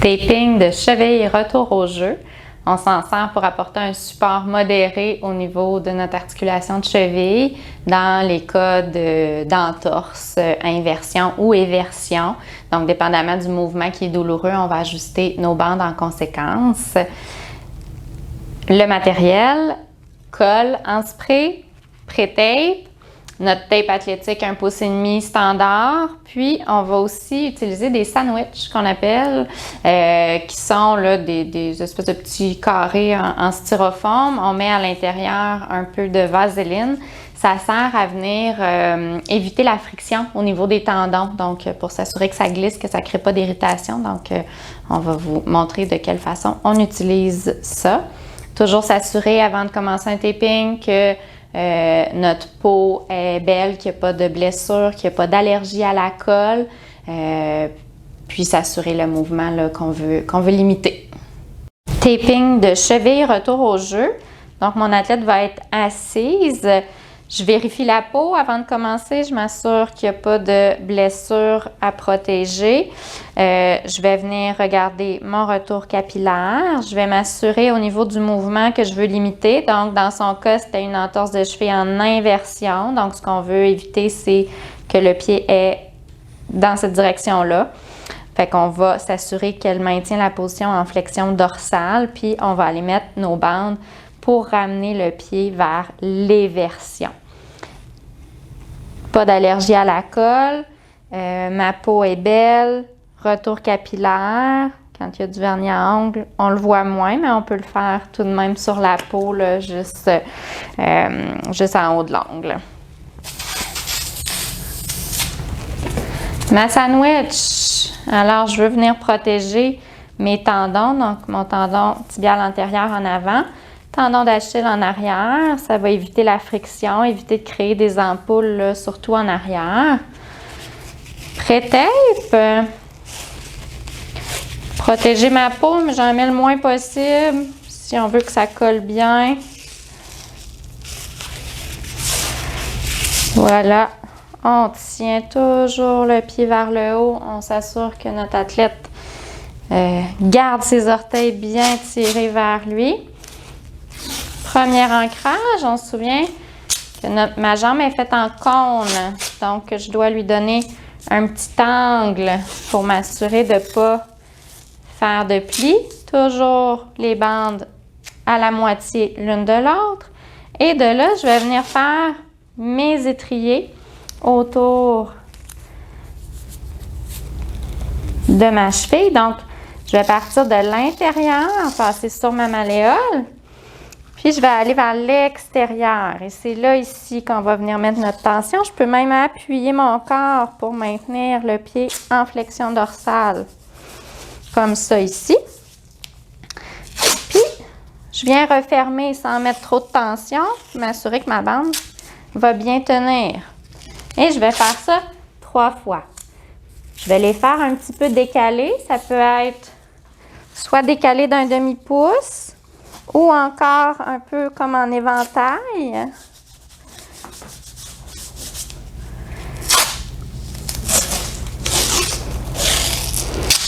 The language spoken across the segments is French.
Taping de cheville et retour au jeu. On s'en sert pour apporter un support modéré au niveau de notre articulation de cheville dans les cas d'entorse, inversion ou éversion. Donc, dépendamment du mouvement qui est douloureux, on va ajuster nos bandes en conséquence. Le matériel, colle en spray, pré-tape, notre tape athlétique 1,5 pouces standard, puis on va aussi utiliser des sandwichs qu'on appelle, qui sont là, des espèces de petits carrés en styrofoam. On met à l'intérieur un peu de vaseline. Ça sert à venir éviter la friction au niveau des tendons, donc pour s'assurer que ça glisse, que ça ne crée pas d'irritation. Donc, on va vous montrer de quelle façon on utilise ça. Toujours s'assurer avant de commencer un taping que notre peau est belle, qu'il n'y a pas de blessure, qu'il n'y a pas d'allergie à la colle, puis s'assurer le mouvement qu'on veut limiter. Taping de cheville, retour au jeu. Donc, mon athlète va être assise. Je vérifie la peau avant de commencer. Je m'assure qu'il n'y a pas de blessure à protéger. Je vais venir regarder mon retour capillaire. Je vais m'assurer au niveau du mouvement que je veux limiter. Donc, dans son cas, c'était une entorse de cheville en inversion. Donc, ce qu'on veut éviter, c'est que le pied est dans cette direction-là. Fait qu'on va s'assurer qu'elle maintient la position en flexion dorsale. Puis, on va aller mettre nos bandes pour ramener le pied vers l'éversion. Pas d'allergie à la colle, ma peau est belle, retour capillaire. Quand il y a du vernis à ongles, on le voit moins, mais on peut le faire tout de même sur la peau, là, juste en haut de l'ongle. Ma sandwich. Alors, je veux venir protéger mes tendons, donc mon tendon tibial antérieur en avant. Tendon d'Achille en arrière, ça va éviter la friction, éviter de créer des ampoules, là, surtout en arrière. Pré-tape. Protéger ma peau, mais j'en mets le moins possible si on veut que ça colle bien. Voilà. On tient toujours le pied vers le haut. On s'assure que notre athlète garde ses orteils bien tirés vers lui. Premier ancrage, on se souvient que ma jambe est faite en cône, donc je dois lui donner un petit angle pour m'assurer de ne pas faire de plis. Toujours les bandes à la moitié l'une de l'autre. Et de là, je vais venir faire mes étriers autour de ma cheville. Donc, je vais partir de l'intérieur, passer sur ma malléole. Puis, je vais aller vers l'extérieur. Et c'est là, ici, qu'on va venir mettre notre tension. Je peux même appuyer mon corps pour maintenir le pied en flexion dorsale. Comme ça, ici. Puis, je viens refermer sans mettre trop de tension. M'assurer que ma bande va bien tenir. Et je vais faire ça 3 fois. Je vais les faire un petit peu décalés. Ça peut être soit décalé d'un demi-pouce, ou encore un peu comme en éventail.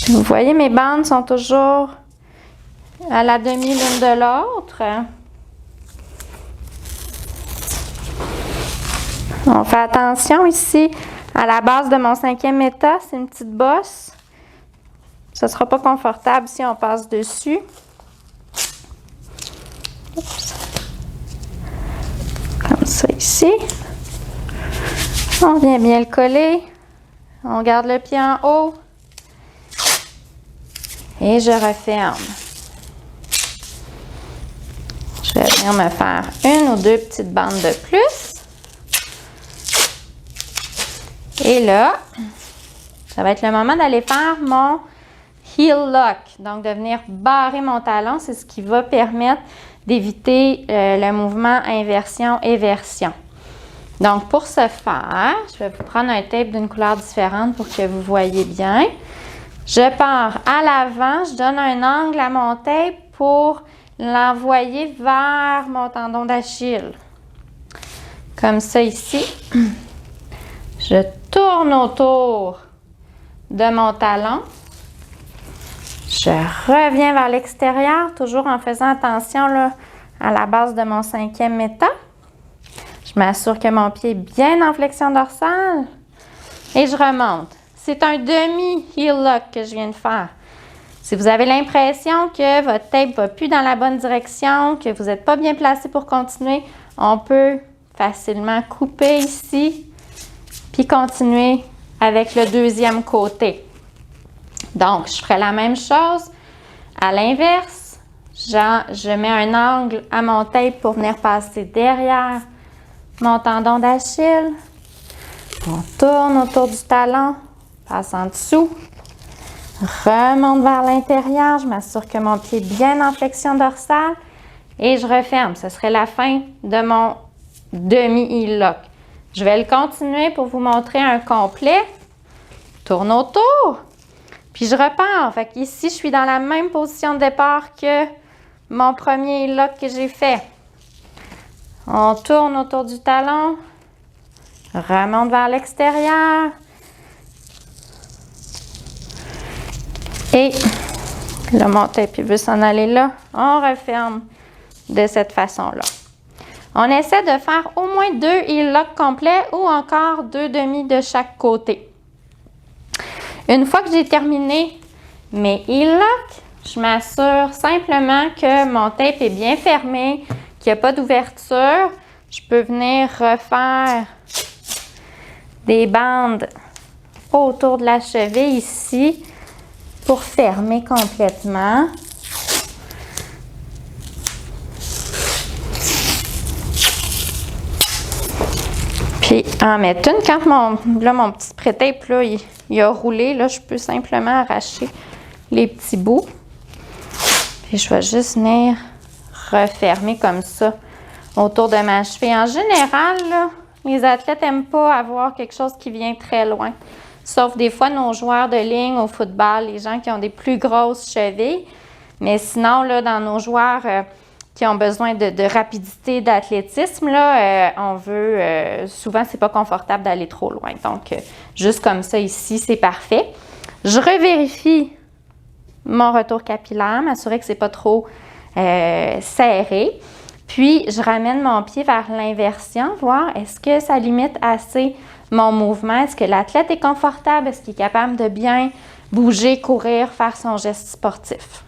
Vous voyez, mes bandes sont toujours à la demi l'une de l'autre. On fait attention ici à la base de mon 5e état, c'est une petite bosse. Ce ne sera pas confortable si on passe dessus. Oups. Comme ça ici. On vient bien le coller. On garde le pied en haut. Et je referme. Je vais venir me faire 1 ou 2 petites bandes de plus. Et là, ça va être le moment d'aller faire mon heel lock. Donc, de venir barrer mon talon, c'est ce qui va permettre d'éviter le mouvement inversion-éversion. Donc, pour ce faire, je vais vous prendre un tape d'une couleur différente pour que vous voyez bien. Je pars à l'avant, je donne un angle à mon tape pour l'envoyer vers mon tendon d'Achille. Comme ça ici. Je tourne autour de mon talon. Je reviens vers l'extérieur, toujours en faisant attention là, à la base de mon 5e méta. Je m'assure que mon pied est bien en flexion dorsale et je remonte. C'est un demi-heel lock que je viens de faire. Si vous avez l'impression que votre tape ne va plus dans la bonne direction, que vous n'êtes pas bien placé pour continuer, on peut facilement couper ici puis continuer avec le deuxième côté. Donc, je ferai la même chose à l'inverse. Je mets un angle à mon tape pour venir passer derrière mon tendon d'Achille. On tourne autour du talon, passe en dessous, remonte vers l'intérieur. Je m'assure que mon pied est bien en flexion dorsale et je referme. Ce serait la fin de mon demi-heel lock. Je vais le continuer pour vous montrer un complet. Tourne autour. Puis je repars. Fait qu'ici, je suis dans la même position de départ que mon premier lock que j'ai fait. On tourne autour du talon. Remonte vers l'extérieur. Et là, mon tape veut s'en aller là. On referme de cette façon-là. On essaie de faire au moins 2 heel locks complets ou encore 2 demi de chaque côté. Une fois que j'ai terminé mes heel locks, je m'assure simplement que mon tape est bien fermé, qu'il n'y a pas d'ouverture. Je peux venir refaire des bandes autour de la cheville ici pour fermer complètement. Puis en mettre une, quand mon petit spray tape là, il a roulé, là, je peux simplement arracher les petits bouts. Puis je vais juste venir refermer comme ça autour de ma cheville. En général, là, les athlètes n'aiment pas avoir quelque chose qui vient très loin. Sauf des fois nos joueurs de ligne au football, les gens qui ont des plus grosses chevilles. Mais sinon, là, dans nos joueurs qui ont besoin de rapidité, d'athlétisme, là, on veut, souvent, c'est pas confortable d'aller trop loin. Donc, juste comme ça ici, c'est parfait. Je revérifie mon retour capillaire, m'assurer que c'est pas trop serré. Puis, je ramène mon pied vers l'inversion, voir est-ce que ça limite assez mon mouvement. Est-ce que l'athlète est confortable? Est-ce qu'il est capable de bien bouger, courir, faire son geste sportif?